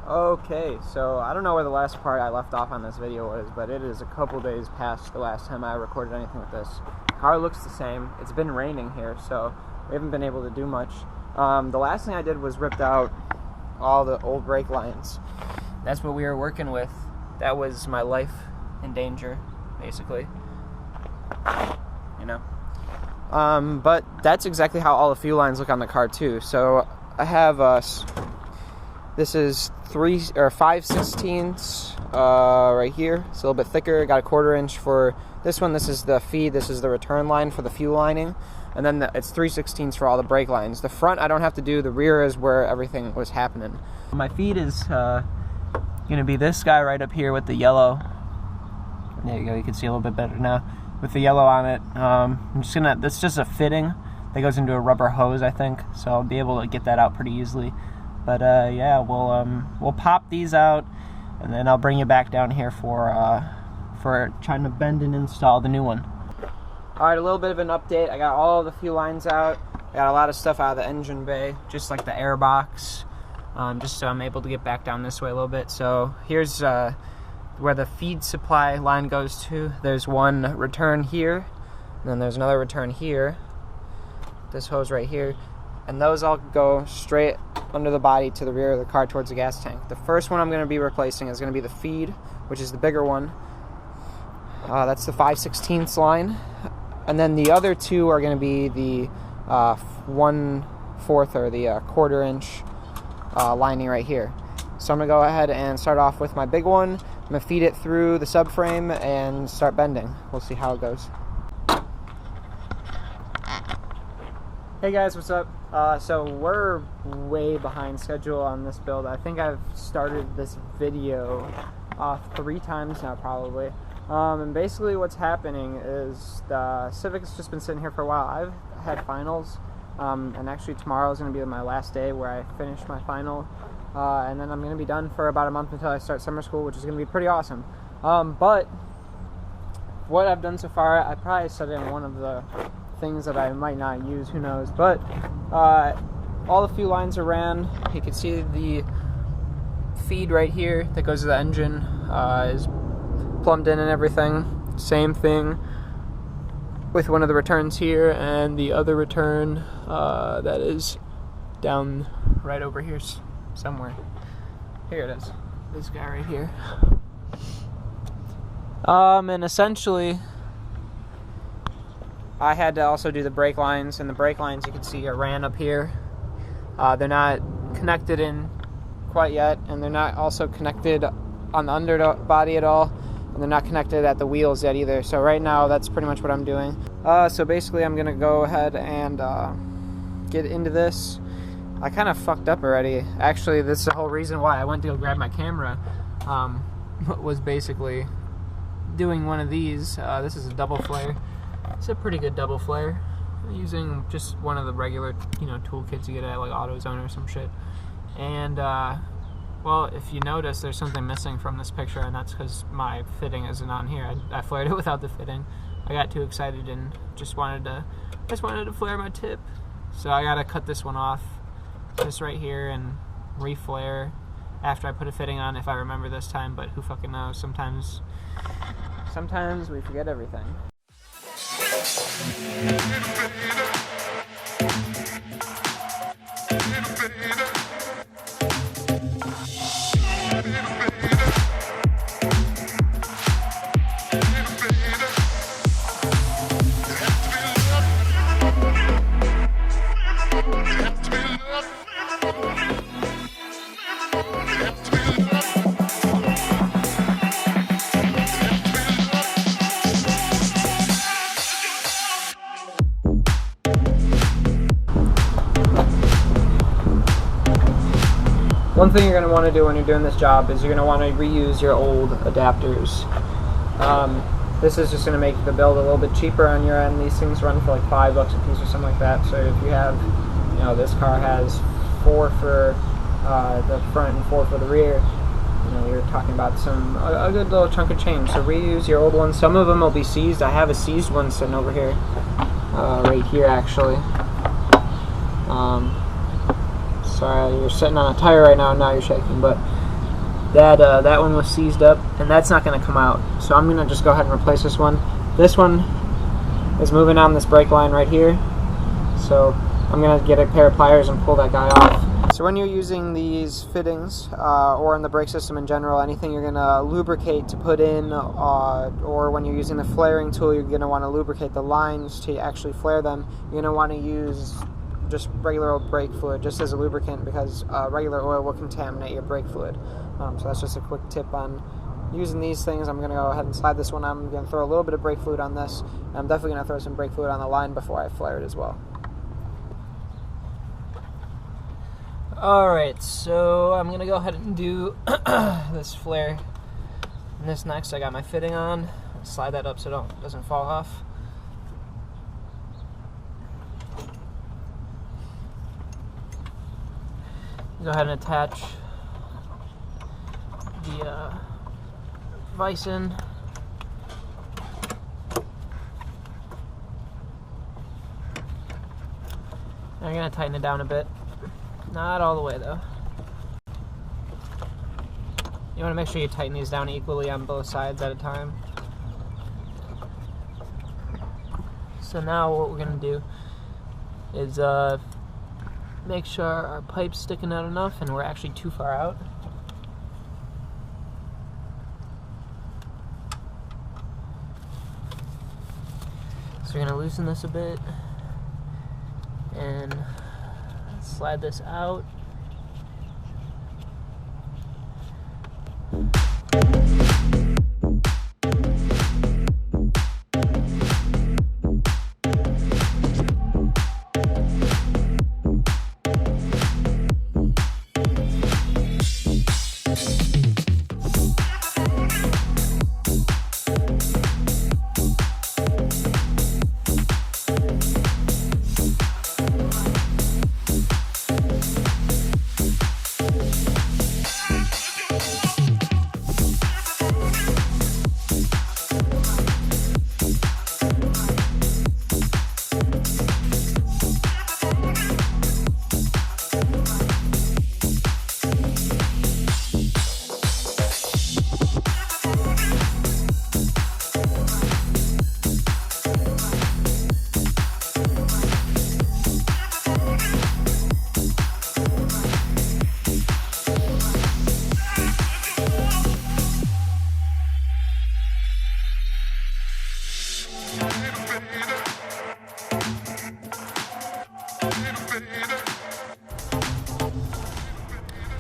Okay, so I don't know where the last part I left off on this video was, but it is a couple days past the last time I recorded anything with this. Car looks the same. It's been raining here, so we haven't been able to do much. The last thing I did was ripped out all the old brake lines. That's what we were working with. That was my life in danger, basically. You know? But that's exactly how all the fuel lines look on the car too. So I have this is 5/16 right here. It's a little bit thicker. Got a 1/4 inch for this one. This is the feed. This is the return line for the fuel lining. And then it's 3/16 for all the brake lines. The front I don't have to do. The rear is where everything was happening. My feed is going to be this guy right up here with the yellow. There you go. You can see a little bit better now with the yellow on it. I'm just gonna. That's just a fitting that goes into a rubber hose, I think. So I'll be able to get that out pretty easily. But yeah, we'll pop these out, and then I'll bring you back down here for trying to bend and install the new one. All right, a little bit of an update. I got all the fuel lines out. I got a lot of stuff out of the engine bay, just like the air box, just so I'm able to get back down this way a little bit. So here's where the feed supply line goes to. There's one return here, and then there's another return here. This hose right here. And those all go straight under the body to the rear of the car towards the gas tank. The first one I'm going to be replacing is going to be the feed, which is the bigger one. That's the 5/16 line. And then the other two are going to be the 1/4 or the 1/4 inch lining right here. So I'm going to go ahead and start off with my big one. I'm going to feed it through the subframe and start bending. We'll see how it goes. Hey guys, what's up? So we're way behind schedule on this build. I think I've started this video 3 times now probably. And basically what's happening is the Civic has just been sitting here for a while. I've had finals, and actually tomorrow is going to be my last day where I finish my final. And then I'm going to be done for about a month until I start summer school, which is going to be pretty awesome. But what I've done so far, I probably said in one of the things that I might not use, who knows, but all the fuel lines are ran. You can see the feed right here that goes to the engine is plumbed in and everything. Same thing with one of the returns here, and the other return that is down right over here somewhere. Here it is, this guy right here. And essentially I had to also do the brake lines, and the brake lines you can see are ran up here. They're not connected in quite yet, and they're not also connected on the underbody at all, and they're not connected at the wheels yet either. So right now that's pretty much what I'm doing. So basically I'm gonna go ahead and get into this. I kind of fucked up already. Actually, this is the whole reason why I went to go grab my camera, was basically doing one of these. This is a double flare. It's a pretty good double flare. I'm using just one of the regular, tool kits you get at like AutoZone or some shit. And well, if you notice, there's something missing from this picture, and that's because my fitting isn't on here. I flared it without the fitting. I got too excited and just wanted to flare my tip. So I gotta cut this one off, just right here, and reflare after I put a fitting on, if I remember this time. But who fucking knows? Sometimes we forget everything. One thing you're going to want to do when you're doing this job is you're going to want to reuse your old adapters. This is just going to make the build a little bit cheaper on your end. These things run for like $5 a piece or something like that. So if you have, this car has 4 for the front and 4 for the rear, you're talking about a good little chunk of change. So reuse your old ones. Some of them will be seized. I have a seized one sitting over here, right here actually. Sorry, you're sitting on a tire right now and now you're shaking, but that one was seized up, and that's not going to come out. So I'm going to just go ahead and replace this one. This one is moving on this brake line right here. So I'm going to get a pair of pliers and pull that guy off. So when you're using these fittings, or in the brake system in general, anything you're going to lubricate to put in, or when you're using the flaring tool, you're going to want to lubricate the lines to actually flare them. You're going to want to use just regular old brake fluid just as a lubricant, because regular oil will contaminate your brake fluid. So that's just a quick tip on using these things. I'm going to go ahead and slide this one on. I'm going to throw a little bit of brake fluid on this, and I'm definitely going to throw some brake fluid on the line before I flare it as well. Alright, so I'm going to go ahead and do this flare. And this next, I got my fitting on. I'll slide that up so it doesn't fall off. Go ahead and attach the vise in. I'm going to tighten it down a bit. Not all the way though. You want to make sure you tighten these down equally on both sides at a time. So now what we're going to do is make sure our pipe's sticking out enough and we're actually too far out. So we're going to loosen this a bit and slide this out.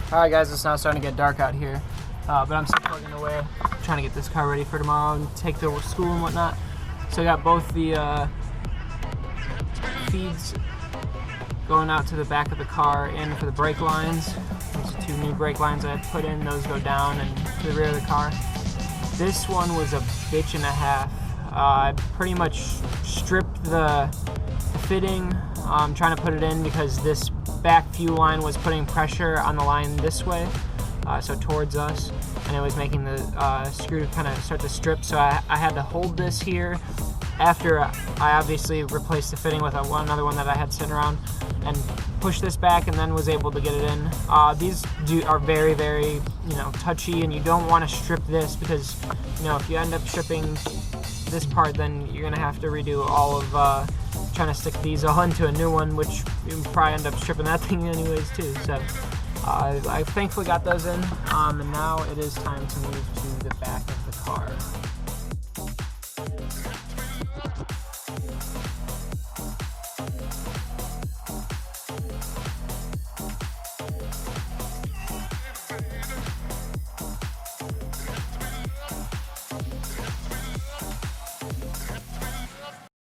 Alright guys, it's now starting to get dark out here, but I'm still plugging away, trying to get this car ready for tomorrow and take to school and whatnot. So I got both the feeds going out to the back of the car and for the brake lines. Those are 2 new brake lines I put in, those go down and to the rear of the car. This one was a bitch and a half. I pretty much stripped the fitting, trying to put it in because this back fuel line was putting pressure on the line this way, so towards us, and it was making the screw kind of start to strip, so I had to hold this here after I obviously replaced the fitting with another one that I had sitting around, and push this back and then was able to get it in. These are very, very, touchy, and you don't want to strip this because, if you end up stripping this part, then you're going to have to redo all of trying to stick these all into a new one, which you probably end up stripping that thing anyways too. So I thankfully got those in, and now it is time to move to the back of the car.